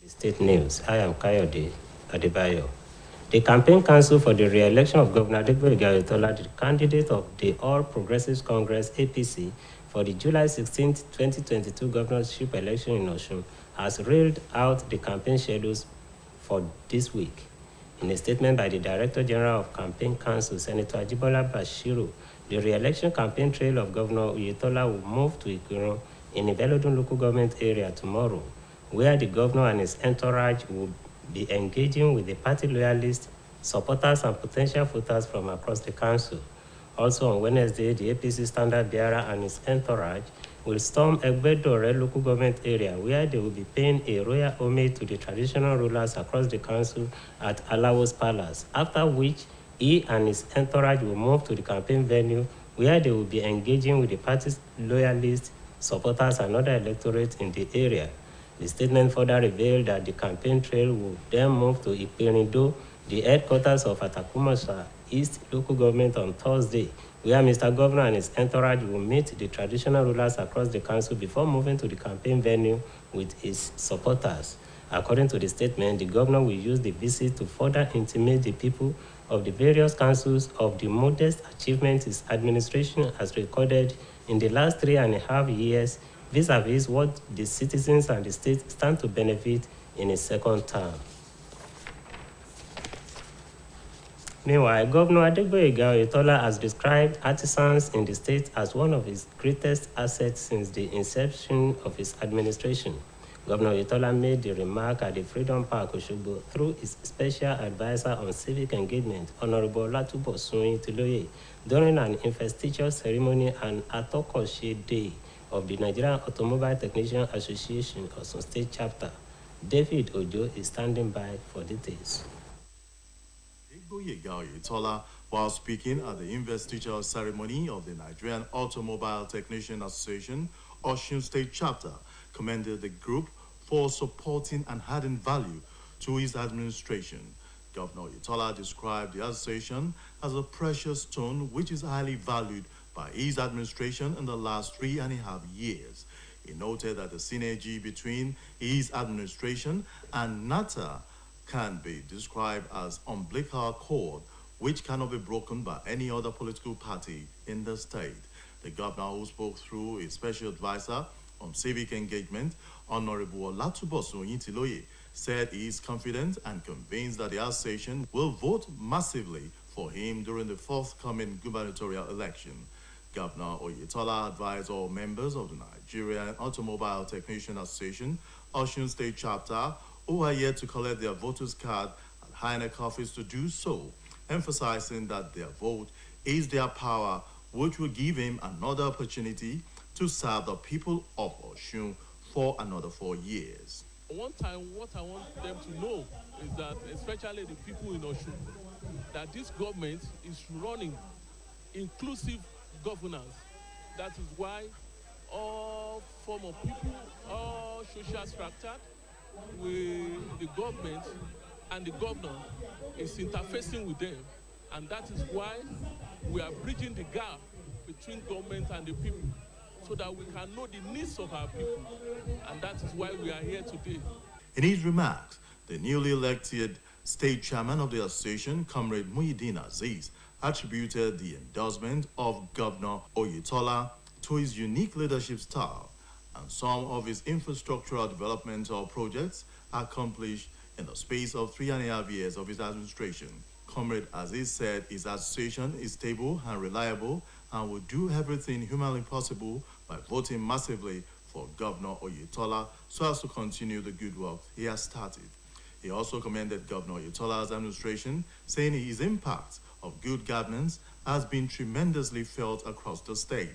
State News. I am Kayode Adebayo. The Campaign Council for the re-election of Governor Adegboyega Oyetola, the candidate of the All Progressives Congress (APC) for the July 16, 2022 governorship election in Osun, has rolled out the campaign schedules for this week. In a statement by the Director General of Campaign Council, Senator Ajibola Bashiru, the re-election campaign trail of Governor Oyetola will move to Ikirun in the Velodun local government area tomorrow, where the governor and his entourage will be engaging with the party loyalists, supporters, and potential voters from across the council. Also on Wednesday, the APC standard bearer and his entourage will storm Egbedore local government area, where they will be paying a royal homage to the traditional rulers across the council at Alawo's Palace, after which he and his entourage will move to the campaign venue, where they will be engaging with the party's loyalists, supporters, and other electorates in the area. The statement further revealed that the campaign trail will then move to Iperindo, the headquarters of Atakumasa East local government, on Thursday, where Mr. Governor and his entourage will meet the traditional rulers across the council before moving to the campaign venue with his supporters. According to the statement, the governor will use the visit to further intimate the people of the various councils of the modest achievements his administration has recorded in the last 3.5 years, vis-a-vis what the citizens and the state stand to benefit in his second term. Meanwhile, Governor Adegboyega Oyetola has described artisans in the state as one of his greatest assets since the inception of his administration. Governor Oyetola made the remark at the Freedom Park, Osogbo, through his special advisor on civic engagement, Honorable Olatubosun Tiloye, during an investiture ceremony and Atokoshe Day of the Nigerian Automobile Technician Association Osun State Chapter. David Ojo is standing by for details. Adegboyega Oyetola, while speaking at the investiture ceremony of the Nigerian Automobile Technician Association Osun State Chapter, commended the group for supporting and adding value to his administration. Governor Oyetola described the association as a precious stone which is highly valued by his administration in the last 3.5 years. He noted that the synergy between his administration and NATA can be described as umbilical cord, which cannot be broken by any other political party in the state. The governor, who spoke through a special advisor on civic engagement, Honorable Olatubosun Tiloye, said he is confident and convinced that the association will vote massively for him during the forthcoming gubernatorial election. Governor Oyetola advised all members of the Nigerian Automobile Technician Association Osun State Chapter who are yet to collect their voters' card at HINEC office to do so, emphasizing that their vote is their power, which will give him another opportunity to serve the people of Osun for another 4 years. One time, what I want them to know is that, especially the people in Osun, that this government is running inclusive governance. That is why all form of people, all social structure, with the government and the governor is interfacing with them. And that is why we are bridging the gap between government and the people, so that we can know the needs of our people. And that is why we are here today. In his remarks, the newly elected state chairman of the association, Comrade Muhyiddin Aziz, attributed the endorsement of Governor Oyetola to his unique leadership style and some of his infrastructural developmental projects accomplished in the space of 3.5 years of his administration. Comrade Aziz said his association is stable and reliable and will do everything humanly possible by voting massively for Governor Oyetola so as to continue the good work he has started. He also commended Governor Oyetola's administration, saying his impact of good governance has been tremendously felt across the state.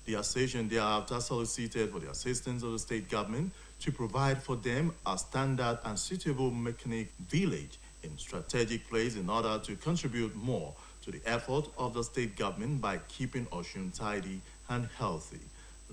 The association thereafter solicited for the assistance of the state government to provide for them a standard and suitable mechanic village in strategic place in order to contribute more to the effort of the state government by keeping Osun tidy and healthy.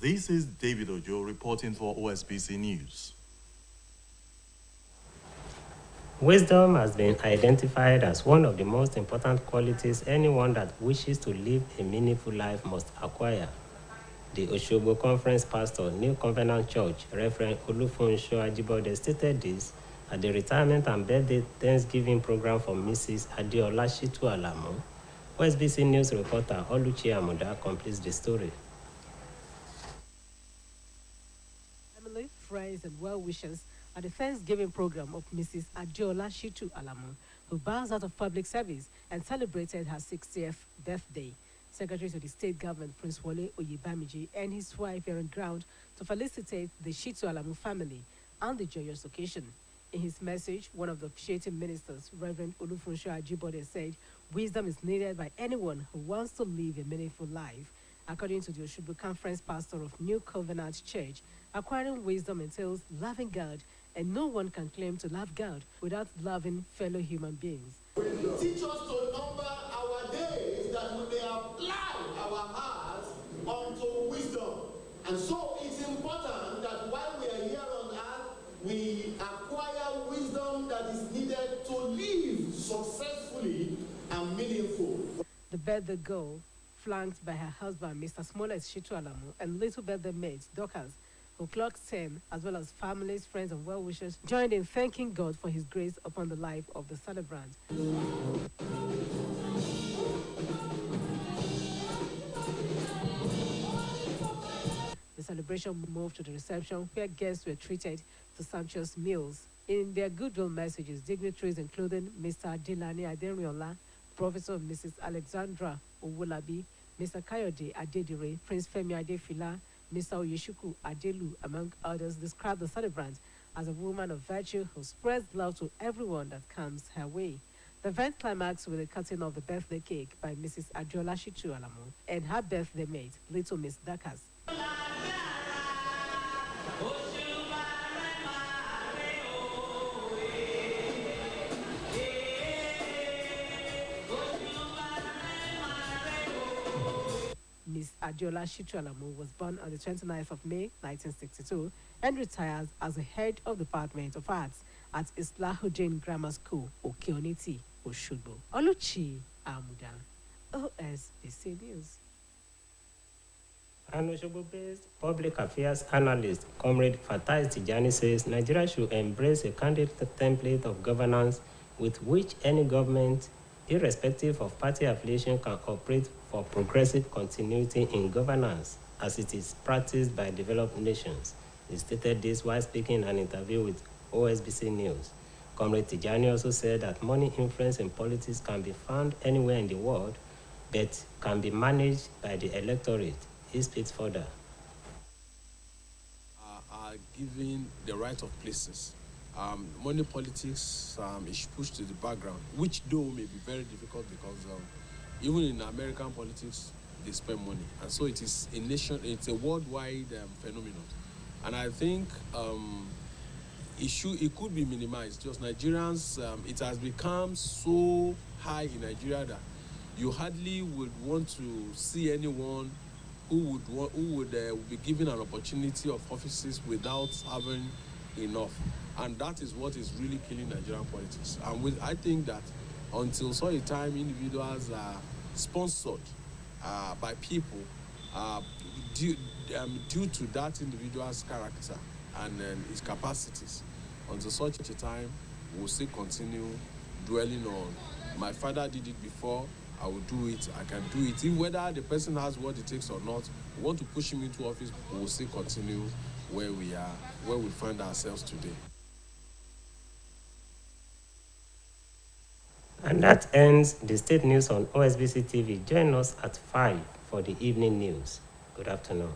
This is David Ojo reporting for OSBC News. Wisdom has been identified as one of the most important qualities anyone that wishes to live a meaningful life must acquire. The Osogbo Conference Pastor, New Covenant Church, Reverend Olufunso Ajibode, stated this at the retirement and birthday Thanksgiving program for Mrs. Adeola Shitu Alamo. OSBC News reporter Oluchi Amuda completes the story. Family, friends, and well-wishers at the Thanksgiving program of Mrs. Adeola Shitu Alamo, who bows out of public service and celebrated her 60th birthday. Secretary to the State Government, Prince Wole Oyebamiji, and his wife were on ground to felicitate the Shitu Alamo family on the joyous occasion. In his message, one of the officiating ministers, Reverend Olufunso Ajibode, said, "Wisdom is needed by anyone who wants to live a meaningful life." According to the Oshogbo Conference pastor of New Covenant Church, acquiring wisdom entails loving God, and no one can claim to love God without loving fellow human beings. Teach us to number our days that we may apply our hearts unto wisdom. And so it's important that while we are here on earth, we acquire wisdom that is needed to live successfully and meaningful. The birthday girl, flanked by her husband, Mr. Smollett Shitu Alamo, and little birthday mate, Dorcas, who clocked 10, as well as families, friends, and well-wishers, joined in thanking God for his grace upon the life of the celebrant. The celebration moved to the reception, where guests were treated to sumptuous meals. In their goodwill messages, dignitaries including Mr. Adilani Adenriola, Professor Mrs. Alexandra Owolabi, Mr. Kayode Adedire, Prince Femi Adefila, Mr. Oyeshuku Adelu, among others, described the celebrant as a woman of virtue who spreads love to everyone that comes her way. The event climaxed with the cutting of the birthday cake by Mrs. Adeola Shitu Alamo and her birthday mate, Little Miss Dorcas. Miss Adeola Shitu Alamo was born on the 29th of May, 1962, and retires as the head of the Department of Arts at Islahuddin Grammar School, Okeoniti, Oshogbo. Oluchi Amuda, OSBC News. An Oshogbo-based public affairs analyst, Comrade Fatai Tijani, says Nigeria should embrace a candidate template of governance with which any government, irrespective of party affiliation, can operate for progressive continuity in governance as it is practiced by developed nations. He stated this while speaking in an interview with OSBC News. Comrade Tijani also said that money influence in politics can be found anywhere in the world, but can be managed by the electorate. He speaks further. Are given the right of places. Money politics is pushed to the background, which though may be very difficult because even in American politics, they spend money. And so it is it's a worldwide phenomenon. And I think it could be minimized. Just Nigerians, it has become so high in Nigeria that you hardly would want to see anyone who would be given an opportunity of offices without having enough. And that is what is really killing Nigerian politics. And I think that until such a time individuals are sponsored by people due to that individual's character and his capacities, until such a time we'll still continue dwelling on my father did it before, I will do it, I can do it. If whether the person has what it takes or not, we want to push him into office, we will still continue where we are, where we find ourselves today. And that ends the state news on OSBC TV. Join us at 5 for the evening news. Good afternoon.